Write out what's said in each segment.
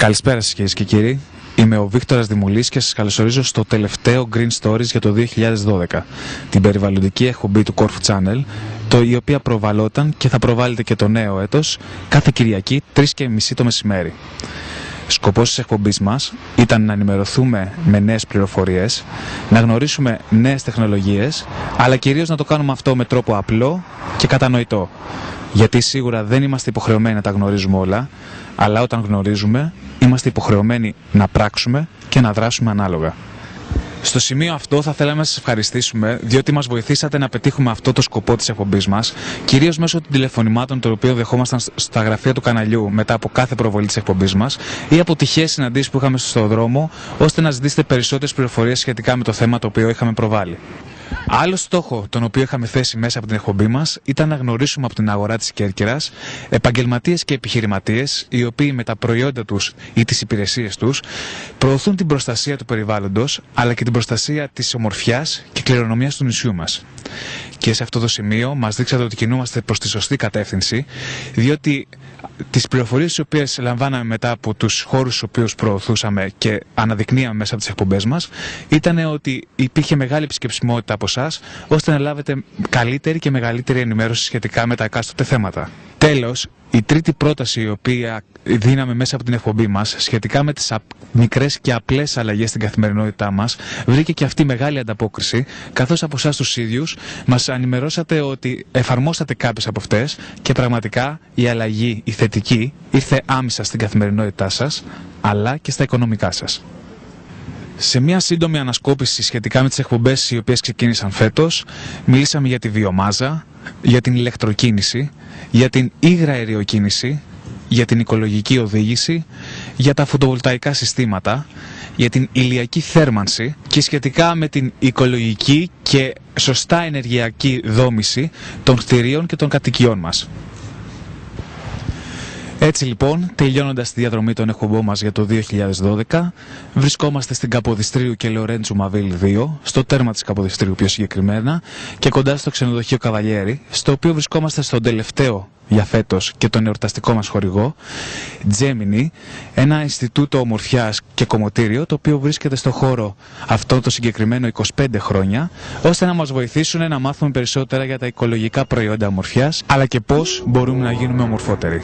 Καλησπέρα σας κυρίες και κύριοι. Είμαι ο Βίκτορας Δημουλής και σας καλωσορίζω στο τελευταίο Green Stories για το 2012, την περιβαλλοντική εκπομπή του Corfu Channel, η οποία προβαλόταν και θα προβάλλεται και το νέο έτος κάθε Κυριακή 3:30 το μεσημέρι. Σκοπός της εκπομπής μας ήταν να ενημερωθούμε με νέες πληροφορίες, να γνωρίσουμε νέες τεχνολογίες, αλλά κυρίως να το κάνουμε αυτό με τρόπο απλό και κατανοητό. Γιατί σίγουρα δεν είμαστε υποχρεωμένοι να τα γνωρίζουμε όλα, αλλά όταν γνωρίζουμε, είμαστε υποχρεωμένοι να πράξουμε και να δράσουμε ανάλογα. Στο σημείο αυτό θα θέλαμε να σας ευχαριστήσουμε, διότι μας βοηθήσατε να πετύχουμε αυτό το σκοπό της εκπομπής μας, κυρίως μέσω των τηλεφωνημάτων των οποίων δεχόμασταν στα γραφεία του καναλιού μετά από κάθε προβολή της εκπομπής μας ή από τυχαίες συναντήσεις που είχαμε στον δρόμο, ώστε να ζητήσετε περισσότερες πληροφορίες σχετικά με το θέμα το οποίο είχαμε προβάλει. Άλλο στόχο τον οποίο είχαμε θέσει μέσα από την εκπομπή μας ήταν να γνωρίσουμε από την αγορά της Κέρκυρας επαγγελματίες και επιχειρηματίες οι οποίοι με τα προϊόντα τους ή τις υπηρεσίες τους προωθούν την προστασία του περιβάλλοντος αλλά και την προστασία της ομορφιάς και κληρονομιάς του νησιού μας. Και σε αυτό το σημείο μας δείξατε ότι κινούμαστε προς τη σωστή κατεύθυνση, διότι τις πληροφορίες τις οποίες λαμβάναμε μετά από τους χώρους στους οποίους προωθούσαμε και αναδεικνύαμε μέσα από τις εκπομπές μας ήταν ότι υπήρχε μεγάλη επισκεψιμότητα από εσάς ώστε να λάβετε καλύτερη και μεγαλύτερη ενημέρωση σχετικά με τα εκάστοτε θέματα. Τέλος, η τρίτη πρόταση η οποία δίναμε μέσα από την εκπομπή μας σχετικά με τις μικρές και απλές αλλαγές στην καθημερινότητά μας βρήκε και αυτή μεγάλη ανταπόκριση, καθώς από εσάς τους ίδιους μας ενημερώσατε ότι εφαρμόσατε κάποιες από αυτές και πραγματικά η αλλαγή, η θετική, ήρθε άμεσα στην καθημερινότητά σας αλλά και στα οικονομικά σας. Σε μια σύντομη ανασκόπηση σχετικά με τις εκπομπές οι οποίες ξεκίνησαν φέτος, μιλήσαμε για τη βιομάζα, για την ηλεκτροκίνηση, για την υγραεριοκίνηση, για την οικολογική οδήγηση, για τα φωτοβολταϊκά συστήματα, για την ηλιακή θέρμανση και σχετικά με την οικολογική και σωστά ενεργειακή δόμηση των κτηρίων και των κατοικιών μας. Έτσι λοιπόν, τελειώνοντας τη διαδρομή των εκπομπών μας για το 2012, βρισκόμαστε στην Καποδιστρίου και Λορέντσου Μαβίλ 2, στο τέρμα της Καποδιστρίου πιο συγκεκριμένα, και κοντά στο ξενοδοχείο Καβαλιέρη, στο οποίο βρισκόμαστε στον τελευταίο για φέτος και τον εορταστικό μας χορηγό, Gemini, ένα Ινστιτούτο Ομορφιάς και Κομμωτήριο, το οποίο βρίσκεται στο χώρο αυτό το συγκεκριμένο 25 χρόνια, ώστε να μας βοηθήσουν να μάθουμε περισσότερα για τα οικολογικά προϊόντα ομορφιάς, αλλά και πώς μπορούμε να γίνουμε ομορφότεροι.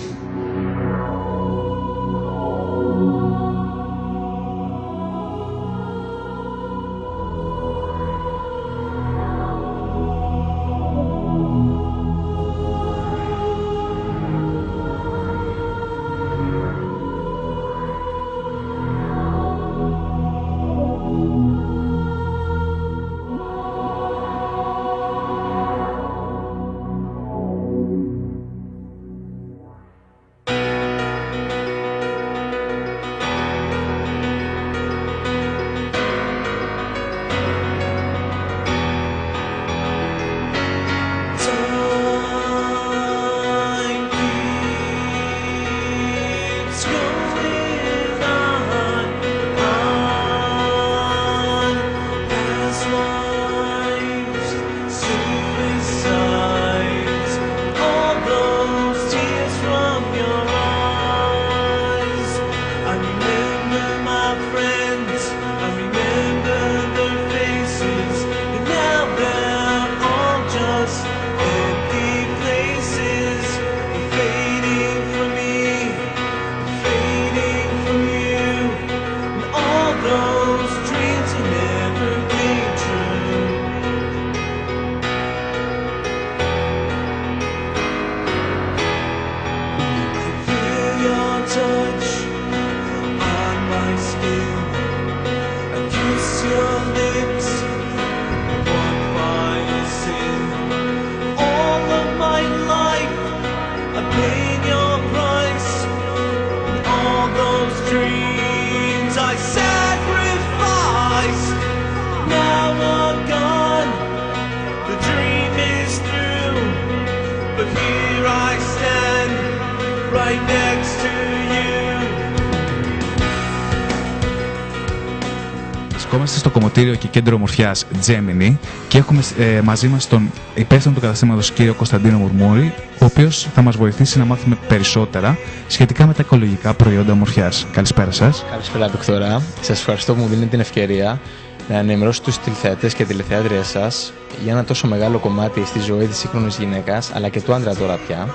Βρισκόμαστε στο κομμωτήριο και κέντρο ομορφιάς Gemini και έχουμε μαζί μας τον υπεύθυνο του καταστήματος κύριο Κωνσταντίνο Μουρμούρη, ο οποίος θα μας βοηθήσει να μάθουμε περισσότερα σχετικά με τα οικολογικά προϊόντα ομορφιάς. Καλησπέρα σας. Καλησπέρα, Δόκτωρα. Σας ευχαριστώ που μου δίνετε την ευκαιρία να ενημερώσω τους τηλεθεατές και τηλεθεάτριες σας για ένα τόσο μεγάλο κομμάτι στη ζωή της σύγχρονης γυναίκας, αλλά και του άντρα τώρα πια,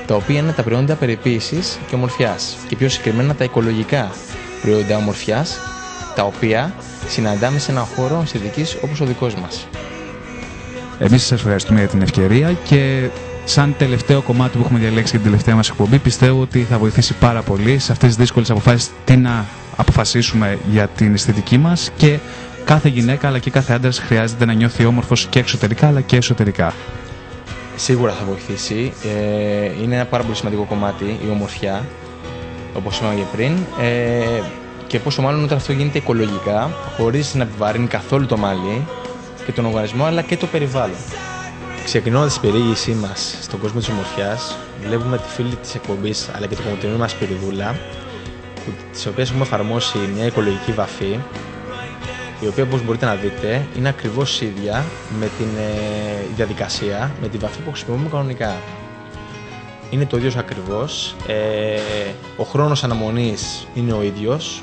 τα οποία είναι τα προϊόντα περιποίησης και ομορφιάς, και πιο συγκεκριμένα τα οικολογικά προϊόντα ομορφιάς, τα οποία συναντάμε σε έναν χώρο αισθητικής όπως ο δικός μας. Εμείς σας ευχαριστούμε για την ευκαιρία και σαν τελευταίο κομμάτι που έχουμε διαλέξει για την τελευταία μας εκπομπή, πιστεύω ότι θα βοηθήσει πάρα πολύ σε αυτές τις δύσκολες αποφάσεις τι να αποφασίσουμε για την αισθητική μας, και κάθε γυναίκα αλλά και κάθε άντρας χρειάζεται να νιώθει όμορφος και εξωτερικά αλλά και εσωτερικά. Σίγουρα θα βοηθήσει. Είναι ένα πάρα πολύ σημαντικό κομμάτι η ομορφιά, όπως είπαμε και πριν. Και πόσο μάλλον όταν αυτό γίνεται οικολογικά, χωρίς να επιβαρύνει καθόλου το μαλλί και τον οργανισμό αλλά και το περιβάλλον. Ξεκινώντας την περιήγησή μας στον κόσμο της ομορφιάς, βλέπουμε τη φίλη της εκπομπής αλλά και το κομμωτήριο μας Σπυριδούλα, τις οποίες έχουμε εφαρμόσει μια οικολογική βαφή, η οποία, όπως μπορείτε να δείτε, είναι ακριβώς ίδια με την διαδικασία, με τη βαφή που χρησιμοποιούμε κανονικά. Είναι το ίδιο ακριβώς. Ο χρόνος αναμονής είναι ο ίδιος.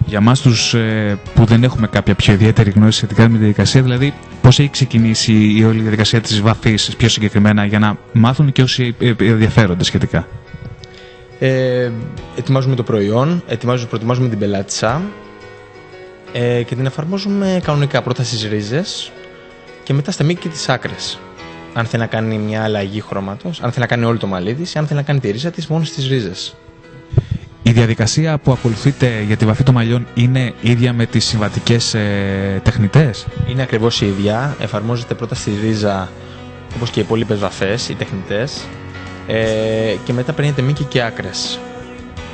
Για μας τους που δεν έχουμε κάποια πιο ιδιαίτερη γνώση σχετικά με τη διαδικασία, δηλαδή πώς έχει ξεκινήσει η όλη διαδικασία της βαφής πιο συγκεκριμένα, για να μάθουν και όσοι ενδιαφέρονται σχετικά. Ετοιμάζουμε το προϊόν, προετοιμάζουμε την πελάτισσα και την εφαρμόζουμε κανονικά πρώτα στις ρίζες και μετά στα μήκη και τις άκρες. Αν θέλει να κάνει μια αλλαγή χρώματος, αν θέλει να κάνει όλο το μαλλί της, αν θέλει να κάνει τη ρίζα της μόνο στις ρίζες. Η διαδικασία που ακολουθείτε για τη βαφή των μαλλιών είναι ίδια με τις συμβατικές τεχνητές? Είναι ακριβώς η ίδια. Εφαρμόζεται πρώτα στη ρίζα, όπως και οι υπόλοιπες βαφές, οι τεχνητές, και μετά παίρνετε μήκη και άκρες.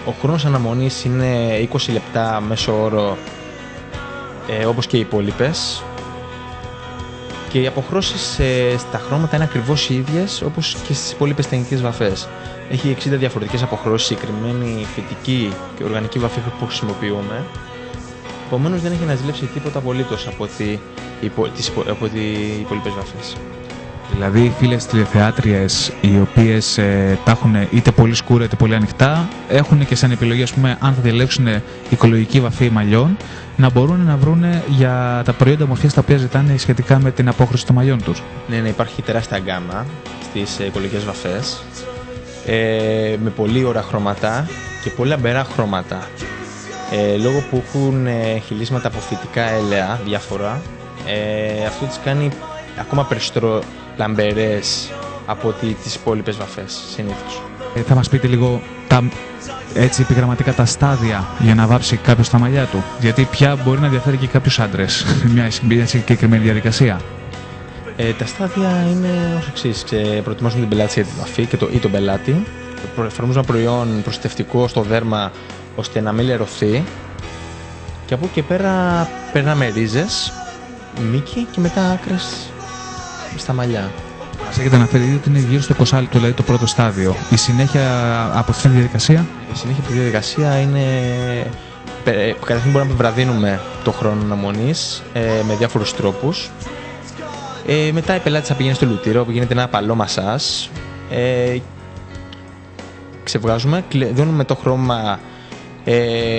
Ο χρόνος αναμονής είναι 20 λεπτά μέσο όρο, όπως και οι υπόλοιπες. Και οι αποχρώσεις στα χρώματα είναι ακριβώς οι ίδιες όπως και στις υπόλοιπες τεχνητές βαφές. Έχει 60 διαφορετικές αποχρώσεις, συγκεκριμένη φυτική και οργανική βαφή που χρησιμοποιούμε. Επομένως δεν έχει να ζηλέψει τίποτα απολύτως από τις υπόλοιπες βαφές. Δηλαδή οι φίλες τηλεθεάτριες οι οποίες τα έχουν είτε πολύ σκούρα είτε πολύ ανοιχτά, έχουν και σαν επιλογή, ας πούμε, αν θα διαλέξουν οικολογική βαφή μαλλιών, να μπορούν να βρουν για τα προϊόντα ομορφιάς τα οποία ζητάνε σχετικά με την απόχρωση των μαλλιών τους. Ναι, υπάρχει τεράστια γκάμα στις οικολογικές βαφές, με πολύ ωραία χρώματα και πολύ λαμπερά χρώματα. Λόγω που έχουν χυλίσματα από φυτικά έλαια διάφορα, αυτό τις κάνει ακόμα περισσότερο λαμπερές από τις υπόλοιπες βαφές συνήθως. Θα μας πείτε λίγο έτσι επιγραμματικά τα στάδια για να βάψει κάποιος τα μαλλιά του? Γιατί πια μπορεί να ενδιαφέρει και κάποιους άντρες μια συγκεκριμένη διαδικασία. Τα στάδια είναι ως εξής. Προετοιμάζουμε την πελάτηση για τη βαφή ή τον πελάτη. Εφαρμόζουμε ένα προϊόν προστατευτικό στο δέρμα ώστε να μην λερωθεί. Και από εκεί και πέρα περνάμε ρίζες, μήκη και μετά άκρες στα μαλλιά. Μας έχετε αναφέρει ότι είναι γύρω στο 20 λεπτό, δηλαδή το πρώτο στάδιο. Η συνέχεια από αυτή τη διαδικασία? Η συνέχεια από τη διαδικασία είναι. Καταρχήν μπορούμε να επιβραδύνουμε το χρόνο αναμονής με διάφορους τρόπους. Μετά η πελάτης θα πηγαίνει στο λουτήριο που γίνεται ένα απαλό μασάζ. Ξεβγάζουμε, δίνουμε το χρώμα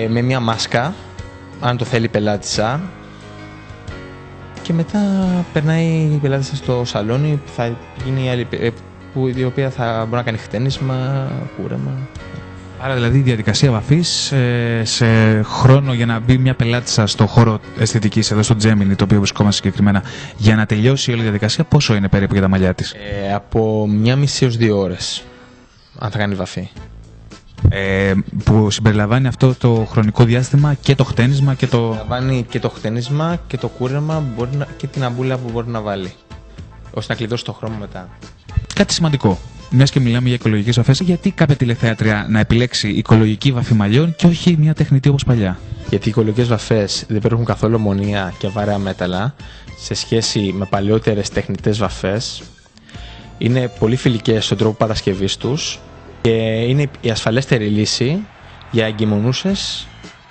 με μια μάσκα, αν το θέλει η πελάτησα. Και μετά περνάει η πελάτησα στο σαλόνι που θα γίνει η οποία θα μπορεί να κάνει χτένισμα, κούρεμα. Άρα δηλαδή η διαδικασία βαφής σε χρόνο για να μπει μια πελάτησα στο χώρο αισθητικής, εδώ στο Gemini, το οποίο βρισκόμαστε συγκεκριμένα, για να τελειώσει όλη η διαδικασία, πόσο είναι περίπου για τα μαλλιά της? Από 1,5 έως 2 ώρες, αν θα κάνει βαφή. Που συμπεριλαμβάνει αυτό το χρονικό διάστημα και το χτένισμα και το... Συμπεριλαμβάνει και το χτένισμα και το κούρεμα και την αμπούλα που μπορεί να βάλει, ώστε να κλειδώσει το χρώμα μετά. Κάτι σημαντικό. Μιας και μιλάμε για οικολογικές βαφές, γιατί κάποια τηλεθεάτρια να επιλέξει οικολογική βαφή μαλλιών και όχι μια τεχνητή όπως παλιά? Γιατί οι οικολογικές βαφές δεν περιέχουν καθόλου αμμονία και βαρέα μέταλλα σε σχέση με παλαιότερες τεχνητές βαφές. Είναι πολύ φιλικές στον τρόπο παρασκευής τους και είναι η ασφαλέστερη λύση για εγκυμονούσες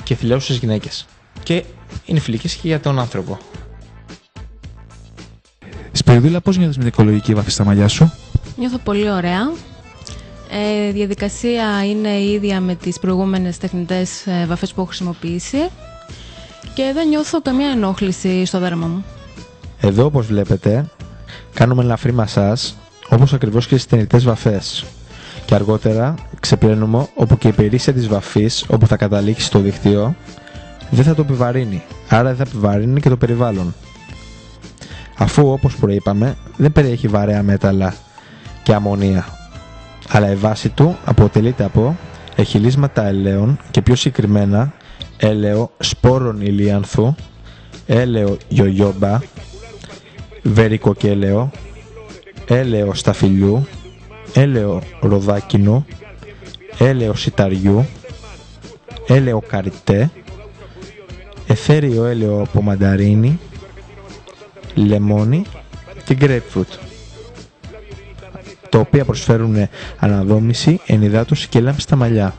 και θηλαίωσες γυναίκες. Και είναι φιλικές και για τον άνθρωπο. Σπυριδούλα, πώς νιώθεις με την οικολογική βαφή στα μαλλιά σου? Νιώθω πολύ ωραία. Η διαδικασία είναι η ίδια με τις προηγούμενες τεχνητές βαφές που έχω χρησιμοποιήσει και δεν νιώθω καμία ενόχληση στο δέρμα μου. Εδώ, όπως βλέπετε, κάνουμε ελαφρύ μασάζ, όπως ακριβώς και στις τεχνητές βαφές. Και αργότερα ξεπλένουμε όπου και η περίσσια της βαφής, όπου θα καταλήξει στο δίχτυο, δεν θα το επιβαρύνει, άρα δεν θα επιβαρύνει και το περιβάλλον. Αφού, όπως προείπαμε, δεν περιέχει βαρέα μέταλλα και αμμονία, αλλά η βάση του αποτελείται από εχυλίσματα ελαίων και πιο συγκεκριμένα έλαιο σπόρων ηλίανθου, έλαιο γιογιόμπα, βερικοκέλαιο, έλαιο σταφυλιού, έλαιο ροδάκινου, έλαιο σιταριού, έλαιο καριτέ, εθέριο έλαιο από μανταρίνι, λεμόνι και grapefruit, τα οποία προσφέρουν αναδόμηση, ενυδάτωση και λάμψη στα μαλλιά.